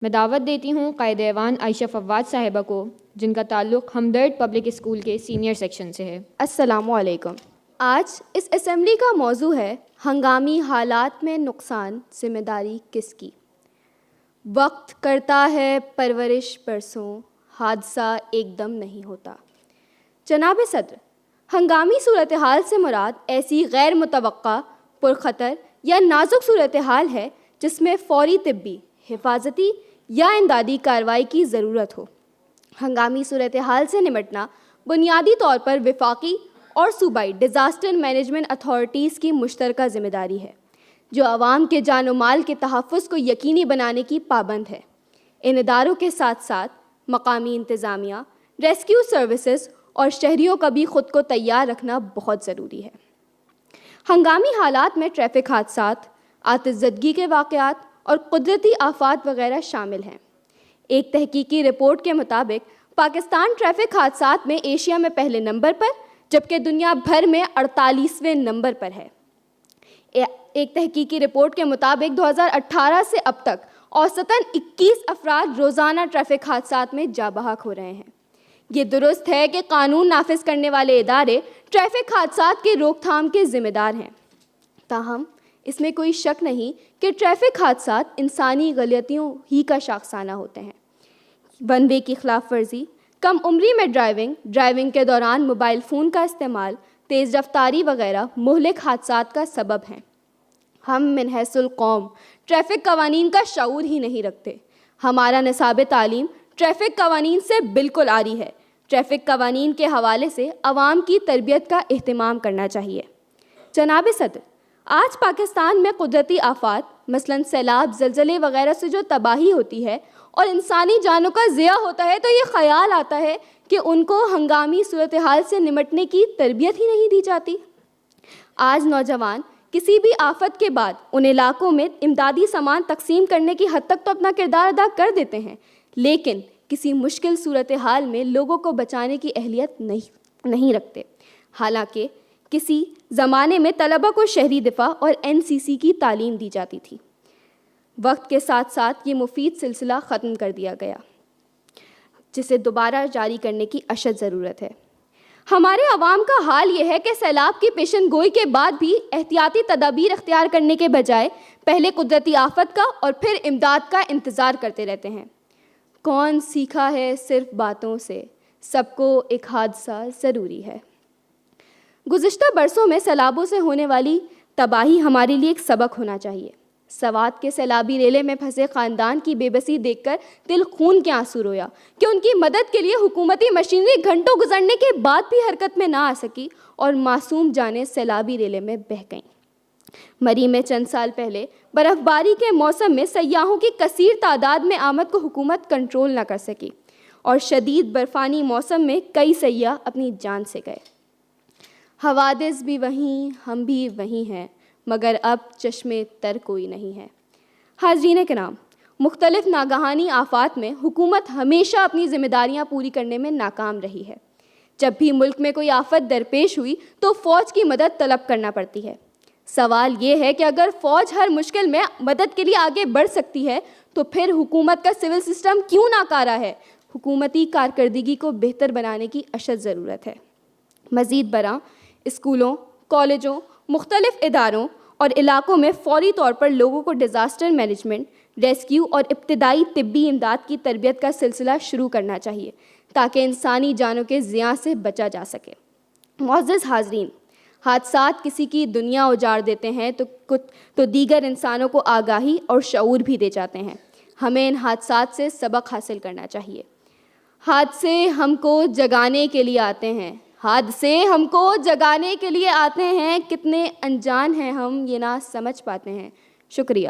میں دعوت دیتی ہوں قائد ایوان عائشہ فواد صاحبہ کو، جن کا تعلق ہمدرد پبلک اسکول کے سینئر سیکشن سے ہے۔ السلام علیکم۔ آج اس اسمبلی کا موضوع ہے ہنگامی حالات میں نقصان ذمہ داری کس کی؟ وقت کرتا ہے پرورش برسوں، حادثہ ایک دم نہیں ہوتا۔ جناب صدر، ہنگامی صورتحال سے مراد ایسی غیر متوقع، پرخطر یا نازک صورتحال ہے جس میں فوری طبی، حفاظتی یا امدادی کارروائی کی ضرورت ہو۔ ہنگامی صورتحال سے نمٹنا بنیادی طور پر وفاقی اور صوبائی ڈیزاسٹر مینجمنٹ اتھارٹیز کی مشترکہ ذمہ داری ہے، جو عوام کے جان و مال کے تحفظ کو یقینی بنانے کی پابند ہے۔ ان اداروں کے ساتھ ساتھ مقامی انتظامیہ، ریسکیو سروسز اور شہریوں کا بھی خود کو تیار رکھنا بہت ضروری ہے۔ ہنگامی حالات میں ٹریفک حادثات، آتش زدگی کے واقعات اور قدرتی آفات وغیرہ شامل ہیں۔ ایک تحقیقی رپورٹ کے مطابق پاکستان ٹریفک حادثات میں ایشیا میں پہلے نمبر پر، جبکہ دنیا بھر میں 48ویں نمبر پر ہے۔ ایک تحقیقی رپورٹ کے مطابق 2018 سے اب تک اوسطاً 21 افراد روزانہ ٹریفک حادثات میں جاں بحق ہو رہے ہیں۔ یہ درست ہے کہ قانون نافذ کرنے والے ادارے ٹریفک حادثات کی روک تھام کے ذمہ دار ہیں، تاہم اس میں کوئی شک نہیں کہ ٹریفک حادثات انسانی غلطیوں ہی کا شاخسانہ ہوتے ہیں۔ ون وے کی خلاف ورزی، کم عمری میں ڈرائیونگ کے دوران موبائل فون کا استعمال، تیز رفتاری وغیرہ مہلک حادثات کا سبب ہیں۔ ہم من حیث القوم ٹریفک قوانین کا شعور ہی نہیں رکھتے۔ ہمارا نصاب تعلیم ٹریفک قوانین سے بالکل عاری ہے۔ ٹریفک قوانین کے حوالے سے عوام کی تربیت کا اہتمام کرنا چاہیے۔ جناب صدر، آج پاکستان میں قدرتی آفات مثلاً سیلاب، زلزلے وغیرہ سے جو تباہی ہوتی ہے اور انسانی جانوں کا ضیاع ہوتا ہے، تو یہ خیال آتا ہے کہ ان کو ہنگامی صورتحال سے نمٹنے کی تربیت ہی نہیں دی جاتی۔ آج نوجوان کسی بھی آفت کے بعد ان علاقوں میں امدادی سامان تقسیم کرنے کی حد تک تو اپنا کردار ادا کر دیتے ہیں، لیکن کسی مشکل صورتحال میں لوگوں کو بچانے کی اہلیت نہیں رکھتے۔ حالانکہ کسی زمانے میں طلبہ کو شہری دفاع اور NCC کی تعلیم دی جاتی تھی۔ وقت کے ساتھ ساتھ یہ مفید سلسلہ ختم کر دیا گیا، جسے دوبارہ جاری کرنے کی اشد ضرورت ہے۔ ہمارے عوام کا حال یہ ہے کہ سیلاب کی پیشن گوئی کے بعد بھی احتیاطی تدابیر اختیار کرنے کے بجائے پہلے قدرتی آفت کا اور پھر امداد کا انتظار کرتے رہتے ہیں۔ کون سیکھا ہے صرف باتوں سے، سب کو ایک حادثہ ضروری ہے۔ گزشتہ برسوں میں سیلابوں سے ہونے والی تباہی ہمارے لیے ایک سبق ہونا چاہیے۔ سوات کے سیلابی ریلے میں پھنسے خاندان کی بے بسی دیکھ کر دل خون کے آنسو رویا کہ ان کی مدد کے لیے حکومتی مشینری گھنٹوں گزرنے کے بعد بھی حرکت میں نہ آ سکی اور معصوم جانیں سیلابی ریلے میں بہہ گئیں۔ مری میں چند سال پہلے برف باری کے موسم میں سیاحوں کی کثیر تعداد میں آمد کو حکومت کنٹرول نہ کر سکی اور شدید برفانی موسم میں کئی سیاح اپنی جان سے گئے۔ حوادث بھی وہیں، ہم بھی وہیں ہیں، مگر اب چشمے تر کوئی نہیں ہے۔ حاضرین کرام، مختلف ناگہانی آفات میں حکومت ہمیشہ اپنی ذمہ داریاں پوری کرنے میں ناکام رہی ہے۔ جب بھی ملک میں کوئی آفت درپیش ہوئی تو فوج کی مدد طلب کرنا پڑتی ہے۔ سوال یہ ہے کہ اگر فوج ہر مشکل میں مدد کے لیے آگے بڑھ سکتی ہے تو پھر حکومت کا سول سسٹم کیوں ناکارہ ہے؟ حکومتی کارکردگی کو بہتر بنانے کی اشد ضرورت ہے۔ مزید برآں اسکولوں، کالجوں، مختلف اداروں اور علاقوں میں فوری طور پر لوگوں کو ڈیزاسٹر مینجمنٹ، ریسکیو اور ابتدائی طبی امداد کی تربیت کا سلسلہ شروع کرنا چاہیے تاکہ انسانی جانوں کے ضیاع سے بچا جا سکے۔ معزز حاضرین، حادثات کسی کی دنیا اجاڑ دیتے ہیں تو دیگر انسانوں کو آگاہی اور شعور بھی دے جاتے ہیں۔ ہمیں ان حادثات سے سبق حاصل کرنا چاہیے۔ حادثے ہم کو جگانے کے لیے آتے ہیں، کتنے انجان ہیں ہم یہ نہ سمجھ پاتے ہیں۔ شکریہ۔